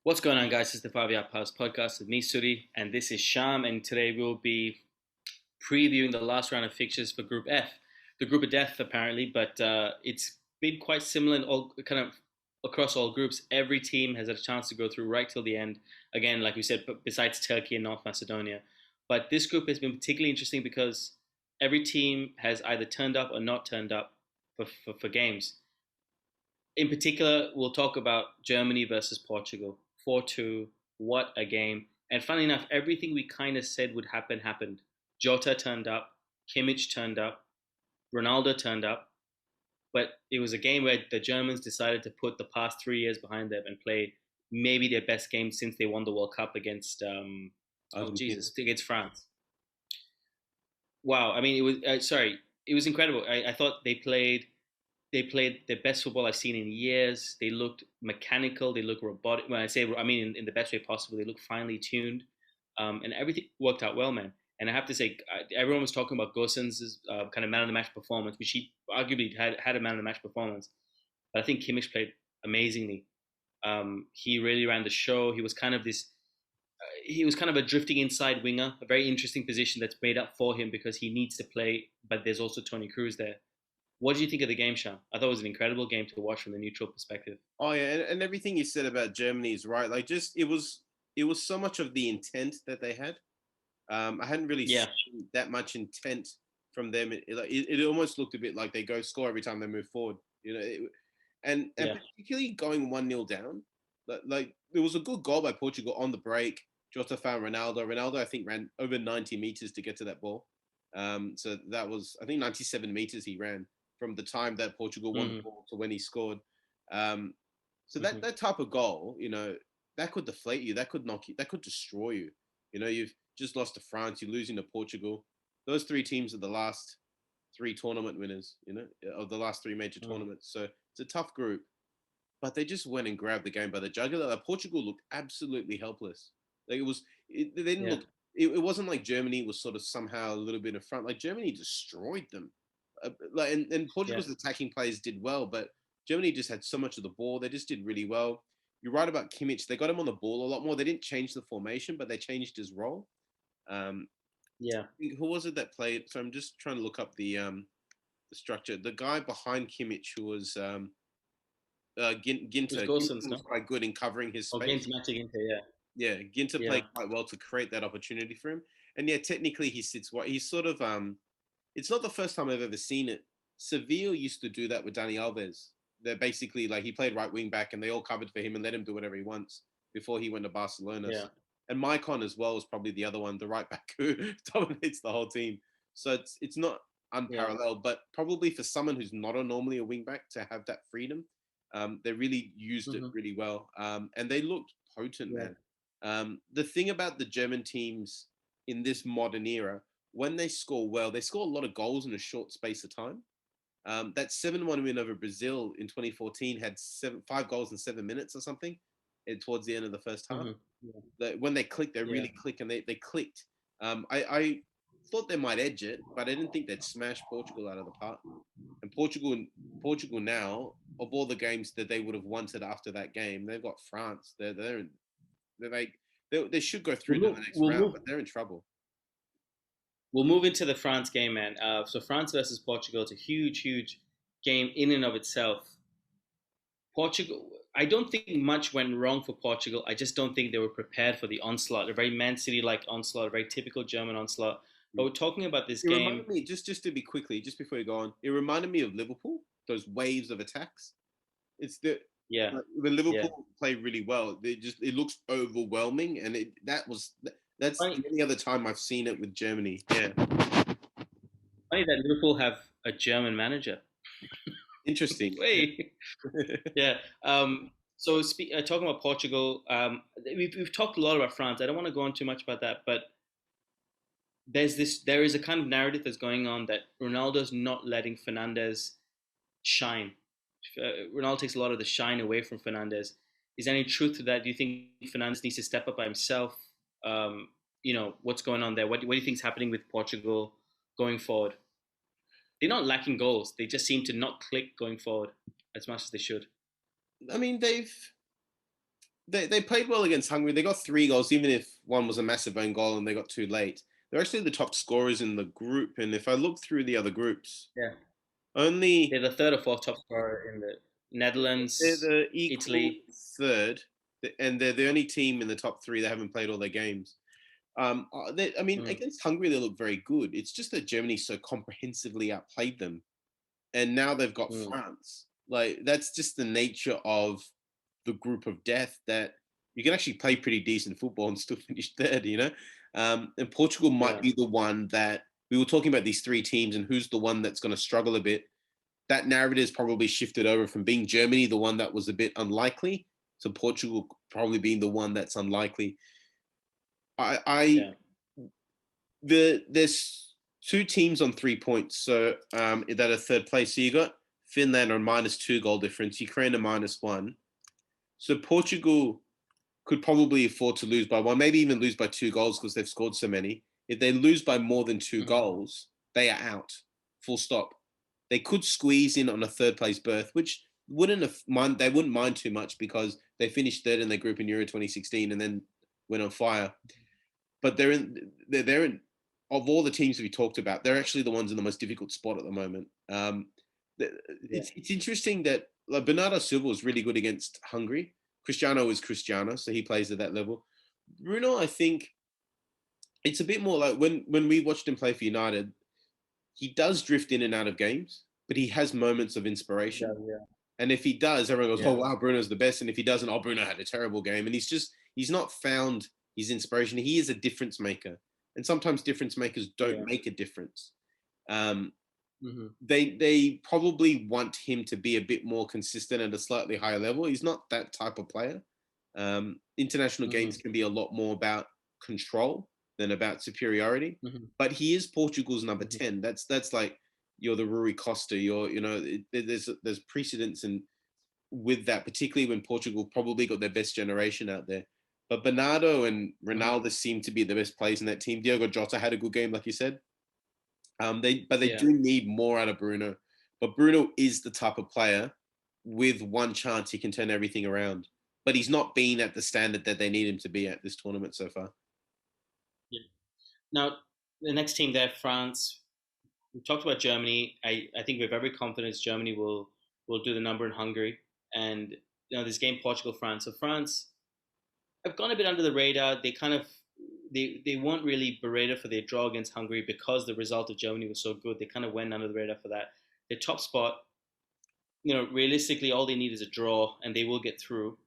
What's going on, guys? This is the 5 Yard Pass podcast with me, Suddy, and this is Sham. And today we'll be previewing the last round of fixtures for Group F, the group of death, apparently. But it's been quite similar in all kind of across all groups. Every team has had a chance to go through right till the end. Again, like we said, besides Turkey and North Macedonia. But this group has been particularly interesting because every team has either turned up or not turned up for games. In particular, we'll talk about Germany versus Portugal. 4-2, what a game. And funny enough, everything we kind of said would happen happened. Jota turned up, Kimmich turned up, Ronaldo turned up. But it was a game where the Germans decided to put the past 3 years behind them and play maybe their best game since they won the World Cup against, against France. Wow, I mean, it was incredible. I thought they played the best football I've seen in years. They looked mechanical. They looked robotic. When I say, I mean in the best way possible. They looked finely tuned, and everything worked out well, man. And I have to say, everyone was talking about Gosens' kind of man of the match performance, which he arguably had a man of the match performance. But I think Kimmich played amazingly. He really ran the show. He was kind of a drifting inside winger, a very interesting position that's made up for him because he needs to play. But there's also Tony Cruz there. What did you think of the game, Sean? I thought it was an incredible game to watch from the neutral perspective. Oh yeah, and everything you said about Germany is right. Like, just it was so much of the intent that they had. I hadn't really seen that much intent from them. It almost looked a bit like they go score every time they move forward. And particularly going 1-0 down. Like there was a good goal by Portugal on the break. Jota found Ronaldo. Ronaldo, I think, ran over 90 meters to get to that ball. So that was, I think, 97 meters he ran from the time that Portugal won the ball to when he scored. So that type of goal, that could deflate you, that could knock you, that could destroy you. You've just lost to France, you're losing to Portugal. Those three teams are the last three tournament winners, of the last three major tournaments. So it's a tough group, but they just went and grabbed the game by the jugular. Portugal looked absolutely helpless. Like they didn't look. It wasn't like Germany was sort of somehow a little bit in front. Like Germany destroyed them. And Portugal's attacking players did well, but Germany just had so much of the ball. They just did really well. You're right about Kimmich. They got him on the ball a lot more. They didn't change the formation, but they changed his role. Who was it that played? So I'm just trying to look up the structure. The guy behind Kimmich, who was Ginter. Ginter was quite good in covering his space. Yeah, Ginter played quite well to create that opportunity for him. And technically he sits. He's sort of it's not the first time I've ever seen it. Seville used to do that with Dani Alves. They're basically like, he played right wing back and they all covered for him and let him do whatever he wants before he went to Barcelona. Yeah. And Maicon as well is probably the other one, the right back who dominates the whole team. So it's not unparalleled, but probably for someone who's not normally a wing back to have that freedom, they really used it really well. And they looked potent, man. The thing about the German teams in this modern era, when they score well, they score a lot of goals in a short space of time. That 7-1 win over Brazil in 2014 had 5 goals in 7 minutes or something towards the end of the first half. When they clicked, they really click, and they clicked. I thought they might edge it, but I didn't think they'd smash Portugal out of the park. And Portugal now, of all the games that they would have wanted after that game, they've got France. They should go through to the next round, but they're in trouble. We'll move into the France game, man. So France versus Portugal, it's a huge, huge game in and of itself. Portugal, I don't think much went wrong for Portugal. I just don't think they were prepared for the onslaught, a very Man City-like onslaught, a very typical German onslaught. But we're talking about this game. Reminded me, just to be quickly, just before you go on, it reminded me of Liverpool, those waves of attacks. It's when Liverpool play really well, it looks overwhelming, and that's the only other time I've seen it with Germany. Yeah. Funny that Liverpool have a German manager. Interesting. Wait. Yeah. So talking about Portugal, we've talked a lot about France. I don't want to go on too much about that, but there is a kind of narrative that's going on that Ronaldo's not letting Fernandes shine. Ronaldo takes a lot of the shine away from Fernandes. Is there any truth to that? Do you think Fernandes needs to step up by himself? What's going on there? What do you think is happening with Portugal going forward? They're not lacking goals. They just seem to not click going forward. as much as they should. I mean, they played well against Hungary. They got 3 goals, even if one was a massive own goal and they got too late. They're actually the top scorers in the group. And if I look through the other groups, Yeah, only they're the third or fourth top scorer in the they're Netherlands, the equal Italy. third, and they're the only team in the top three that haven't played all their games. I mean, Mm, against Hungary, they look very good. It's just that Germany so comprehensively outplayed them, and now they've got mm, France. Like that's just the nature of the group of death that you can actually play pretty decent football and still finish third. And Portugal might yeah, be the one that we were talking about these 3 teams and who's the one that's going to struggle a bit. That narrative is probably shifted over from being Germany, the one that was a bit unlikely, to Portugal probably being the one that's unlikely. I yeah. there's 2 teams on 3 points, so that are third place. So you got Finland on -2 goal difference, Ukraine a -1. So Portugal could probably afford to lose by one, maybe even lose by 2 goals because they've scored so many. If they lose by more than two Mm-hmm. goals, they are out. Full stop. They could squeeze in on a third place berth, which they wouldn't mind too much because they finished third in their group in Euro 2016 and then went on fire. But they're in of all the teams we talked about, they're actually the ones in the most difficult spot at the moment. Yeah, It's interesting that like, Bernardo Silva was really good against Hungary. Cristiano is Cristiano, so he plays at that level. Bruno, I think it's a bit more like when we watched him play for United, he does drift in and out of games, but he has moments of yeah, inspiration. yeah, And if he does, everyone goes, "Oh yeah, wow, Bruno's the best." And if he doesn't, "Oh, Bruno had a terrible game." And he's not found his inspiration. He is a difference maker, and sometimes difference makers don't yeah. make a difference. Um, Mm-hmm. they probably want him to be a bit more consistent at a slightly higher level. He's not that type of player. International Mm-hmm. games can be a lot more about control than about superiority. Mm-hmm. But he is Portugal's number Mm-hmm. 10. That's like you're the Rui Costa. There's precedence and with that, particularly when Portugal probably got their best generation out there. But Bernardo and Mm-hmm. Ronaldo seem to be the best players in that team. Diogo Jota had a good game, like you said. They Yeah. do need more out of Bruno. But Bruno is the type of player with one chance he can turn everything around. But he's not been at the standard that they need him to be at this tournament so far. Yeah. Now, the next team there, France. We talked about Germany. I think we're very confident Germany will do the number in Hungary. And this game Portugal France. So France have gone a bit under the radar. They kind of they weren't really berated for their draw against Hungary because the result of Germany was so good. They kind of went under the radar for that. Their top spot, realistically, all they need is a draw, and they will get through.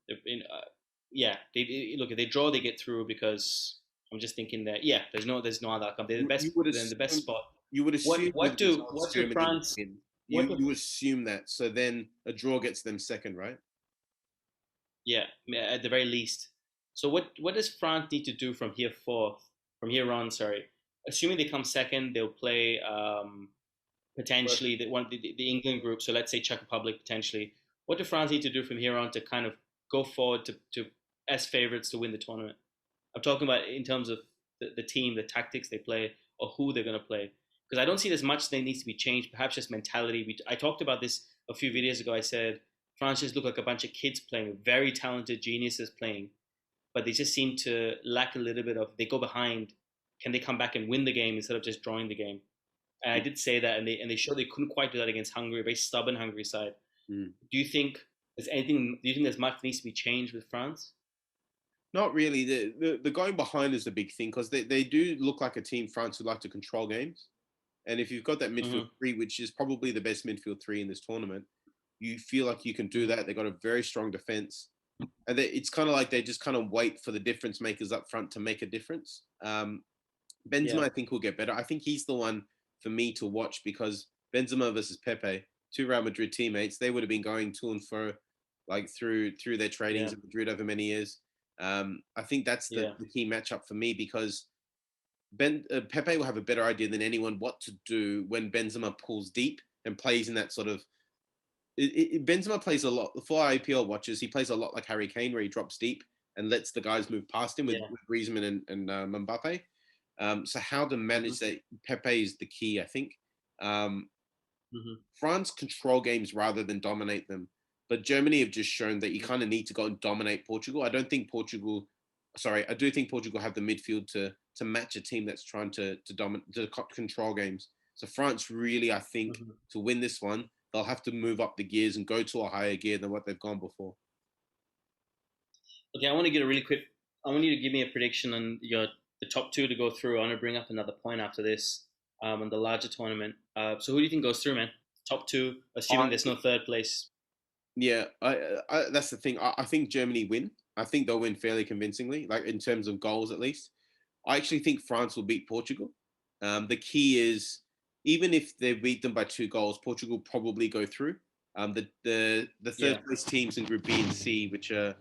Yeah, look if they draw, they get through because I'm just thinking that yeah, there's no other outcome. They're the best. You would They're in the best assume spot. you would What assume what with do results what do Germany would France win. what You assume that. So then a draw gets them second, right? Yeah, at the very least. So what does France need to do from here on? Sorry, assuming they come second, they'll play But potentially the England group. So let's say Czech Republic potentially. What do France need to do from here on to kind of go forward to as favorites to win the tournament? I'm talking about in terms of the team, the tactics they play, or who they're going to play. Because I don't see there's much that needs to be changed. Perhaps just mentality. I talked about this a few videos ago. I said France just look like a bunch of kids playing, very talented geniuses playing, but they just seem to lack a little bit of. They go behind. Can they come back and win the game instead of just drawing the game? And I did say that, and they showed they couldn't quite do that against Hungary, a very stubborn Hungary side. mm, Do you think there's anything? Do you think there's much needs to be changed with France? not really. The going behind is the big thing because they do look like a team France who like to control games. And if you've got that midfield Mm-hmm. three, which is probably the best midfield three in this tournament, you feel like you can do Mm-hmm. that. They've got a very strong defense. And it's kind of like they just kind of wait for the difference makers up front to make a difference. Benzema, Yeah, I think, will get better. I think he's the one for me to watch because Benzema versus Pepe, 2 Real Madrid teammates, they would have been going to and fro like through their trainings yeah, at Madrid over many years. I think that's yeah, the key matchup for me because Pepe will have a better idea than anyone what to do when Benzema pulls deep and plays in that sort of. Benzema plays a lot for IPL watchers. He plays a lot like Harry Kane, where he drops deep and lets the guys move past him yeah. with Griezmann and Mbappe. So how to Mm-hmm. manage that Pepe is the key, I think. Um, France control games rather than dominate them. But Germany have just shown that you kind of need to go and dominate Portugal. I don't think Portugal. Sorry, I do think Portugal have the midfield to match a team that's trying to control games. So France really, I think, to win this one, they'll have to move up the gears and go to a higher gear than what they've gone before. Okay, I want to get a really quick. I want you to give me a prediction on the top two to go through. I want to bring up another point after this on the larger tournament. So who do you think goes through, man? Top two, assuming there's no third place. Yeah, that's the thing. I think Germany win. I think they'll win fairly convincingly, like in terms of goals at least. I actually think France will beat Portugal. The key is even if they beat them by 2 goals, Portugal probably go through. The third place teams in Group B and C, which are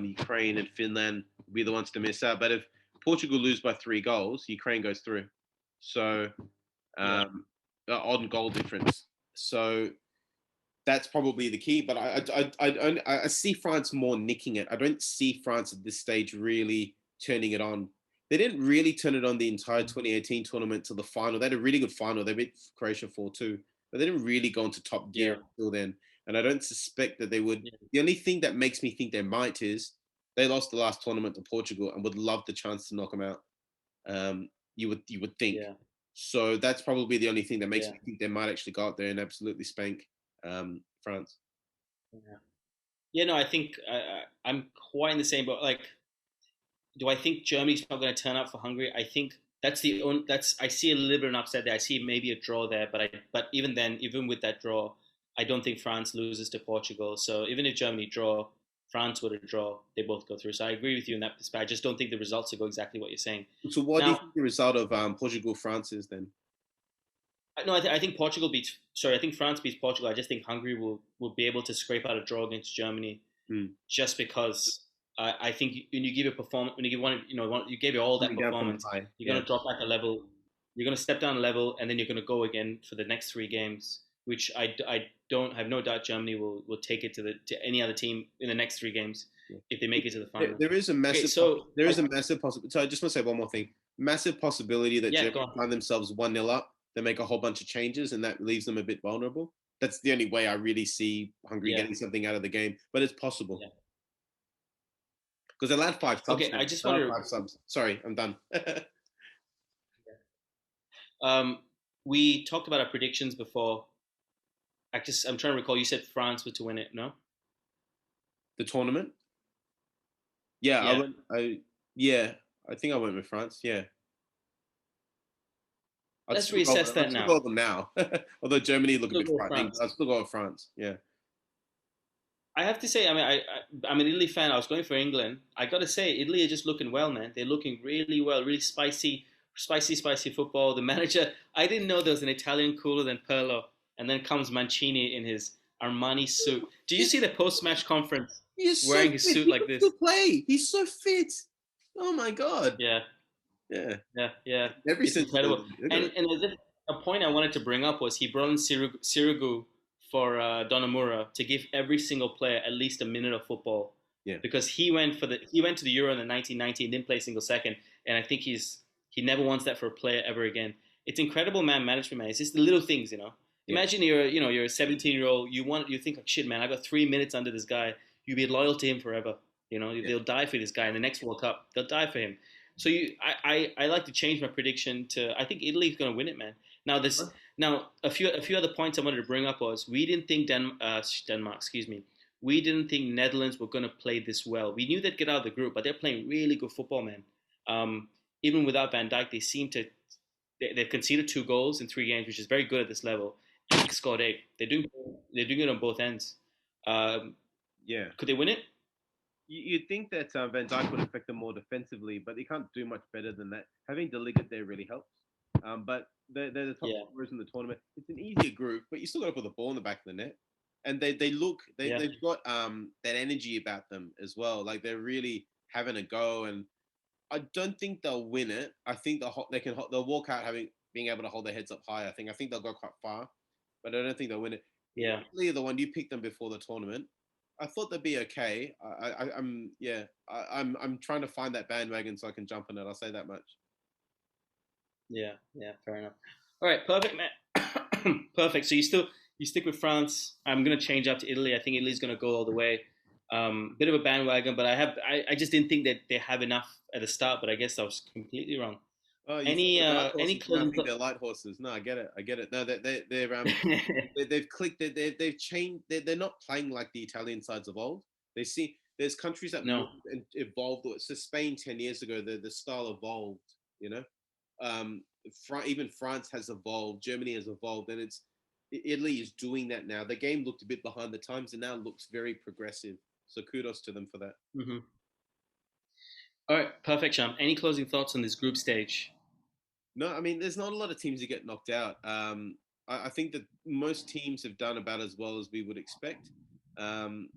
Ukraine and Finland, will be the ones to miss out. But if Portugal lose by 3 goals, Ukraine goes through. So on goal difference. So that's probably the key. But I see France more nicking it. I don't see France at this stage really turning it on. They didn't really turn it on the entire 2018 tournament to the final. They had a really good final. They beat Croatia 4-2, but they didn't really go into top gear until then. And I don't suspect that they would. The only thing that makes me think they might is they lost the last tournament to Portugal and would love the chance to knock them out. You would think. Yeah. So that's probably the only thing that makes me think they might actually go out there and absolutely spank France. No, I think I'm quite in the same boat. Like, do I think Germany's not going to turn up for Hungary? I think that's the only. I see a little bit of an upset there. I see maybe a draw there, but even then, even with that draw, I don't think France loses to Portugal. So even if Germany draw, France would draw. They both go through. So I agree with you in that respect. I just don't think the results will go exactly what you're saying. So what do you think the result of Portugal-France is then? No, I think Portugal beats. Sorry, I think France beats Portugal. I just think Hungary will be able to scrape out a draw against Germany, just because I think when you give a performance, when you give you gave it all that performance, you're going to drop back a level. You're going to step down a level, and then you're going to go again for the next 3 games, which I don't have no doubt Germany will take it to any other team in the next 3 games if they make it to the final. There is a massive. There is a massive possibility. So I just want to say one more thing. Massive possibility that Germany find themselves 1-0 up. They make a whole bunch of changes, and that leaves them a bit vulnerable. That's the only way I really see Hungary getting something out of the game, but it's possible. Because they'll add 5 subs. Okay, I just want to. 5 subs. Sorry, I'm done. We talked about our predictions before. I'm trying to recall. You said France was to win it, no? The tournament? Yeah, I think I went with France. Yeah. Let's reassess that now. I'll still go them now. Although Germany look a bit frightening, I'll still go with France. Yeah. I have to say, I mean, I'm an Italy fan. I was going for England. I got to say, Italy are just looking well, man. They're looking really well, really spicy football. The manager, I didn't know there was an Italian cooler than Pirlo. And then comes Mancini in his Armani suit. Did you see the post-match conference wearing his suit like this? Play. He's so fit. Oh my God. Yeah. It's incredible. And a point I wanted to bring up was he brought in Sirigu for Donnarumma to give every single player at least a minute of football. Yeah. Because he went to the Euro in the 1990 and didn't play a single second, and I think he never wants that for a player ever again. It's incredible man management, man. It's just the little things, you know. Imagine you're a 17-year-old. You think like, shit, man. I got 3 minutes under this guy. You be loyal to him forever. You know, they'll die for this guy in the next World Cup. They'll die for him. So I like to change my prediction to I think Italy's going to win it, man. Now a few other points I wanted to bring up was we didn't think Denmark, excuse me. We didn't think Netherlands were going to play this well. We knew they'd get out of the group, but they're playing really good football, man. Even without Van Dijk, they seem to they've conceded 2 goals in 3 games, which is very good at this level. And scored 8. They're doing it on both ends. Could they win it? You'd think that Van Dijk would affect them more defensively, but they can't do much better than that. Having De Ligt there really helps. But they're the top scorers in the tournament. It's an easier group, but you still got to put the ball in the back of the net. And they've got that energy about them as well. Like they're really having a go. And I don't think they'll win it. I think they'll walk out being able to hold their heads up high. I think they'll go quite far, but I don't think they'll win it. Yeah, Italy are the one you picked them before the tournament. I thought they'd be okay. I'm trying to find that bandwagon so I can jump on it. I'll say that much. Yeah, fair enough. All right, perfect, man. Perfect. So you stick with France. I'm gonna change up to Italy. I think Italy's gonna go all the way. Bit of a bandwagon, but I just didn't think that they have enough at the start. But I guess I was completely wrong. Oh, you thought the dark Any horses, and I closing think they're light horses. No, I get it. I get it. No, they've clicked. They've changed. They're not playing like the Italian sides of old. They see there's countries that No. moved and evolved. So Spain 10 years ago, the style evolved. You know, um, even France has evolved. Germany has evolved, and Italy is doing that now. The game looked a bit behind the times, and now looks very progressive. So kudos to them for that. Hmm. All right, perfect, Sham. Any closing thoughts on this group stage? No, I mean, there's not a lot of teams that get knocked out. I think that most teams have done about as well as we would expect. Um,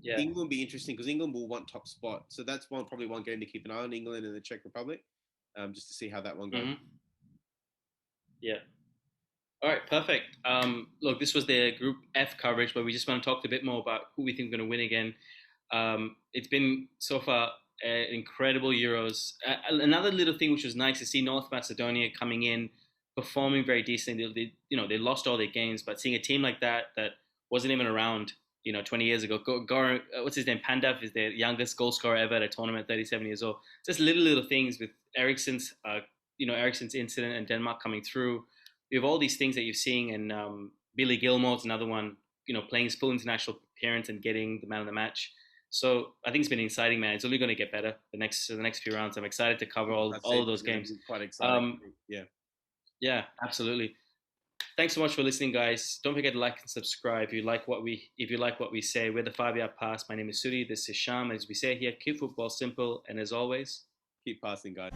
Yeah. England will be interesting because England will want top spot, so that's probably one game to keep an eye on. England and the Czech Republic, just to see how that one goes. Hmm. Yeah. All right, perfect. Look, this was the Group F coverage, but we just want to talk a bit more about who we think is going to win again. It's been so far incredible Euros. Another little thing which was nice to see North Macedonia coming in, performing very decently. They lost all their games, but seeing a team like that wasn't even around, 20 years ago. What's his name? Pandev is the youngest goal scorer ever at a tournament, 37 years old. Just little things with Eriksen's incident and Denmark coming through. We have all these things that you're seeing, and Billy Gilmore's another one, playing his full international appearance and getting the man of the match. So I think it's been exciting, man. It's only going to get better the next few rounds. I'm excited to cover all of those games. Quite exciting. Yeah. Yeah, absolutely. Thanks so much for listening, guys. Don't forget to like and subscribe if you like what we say. We're the 5-Yard Pass. My name is Suddy. This is Sham. As we say here, keep football simple, and as always, keep passing, guys.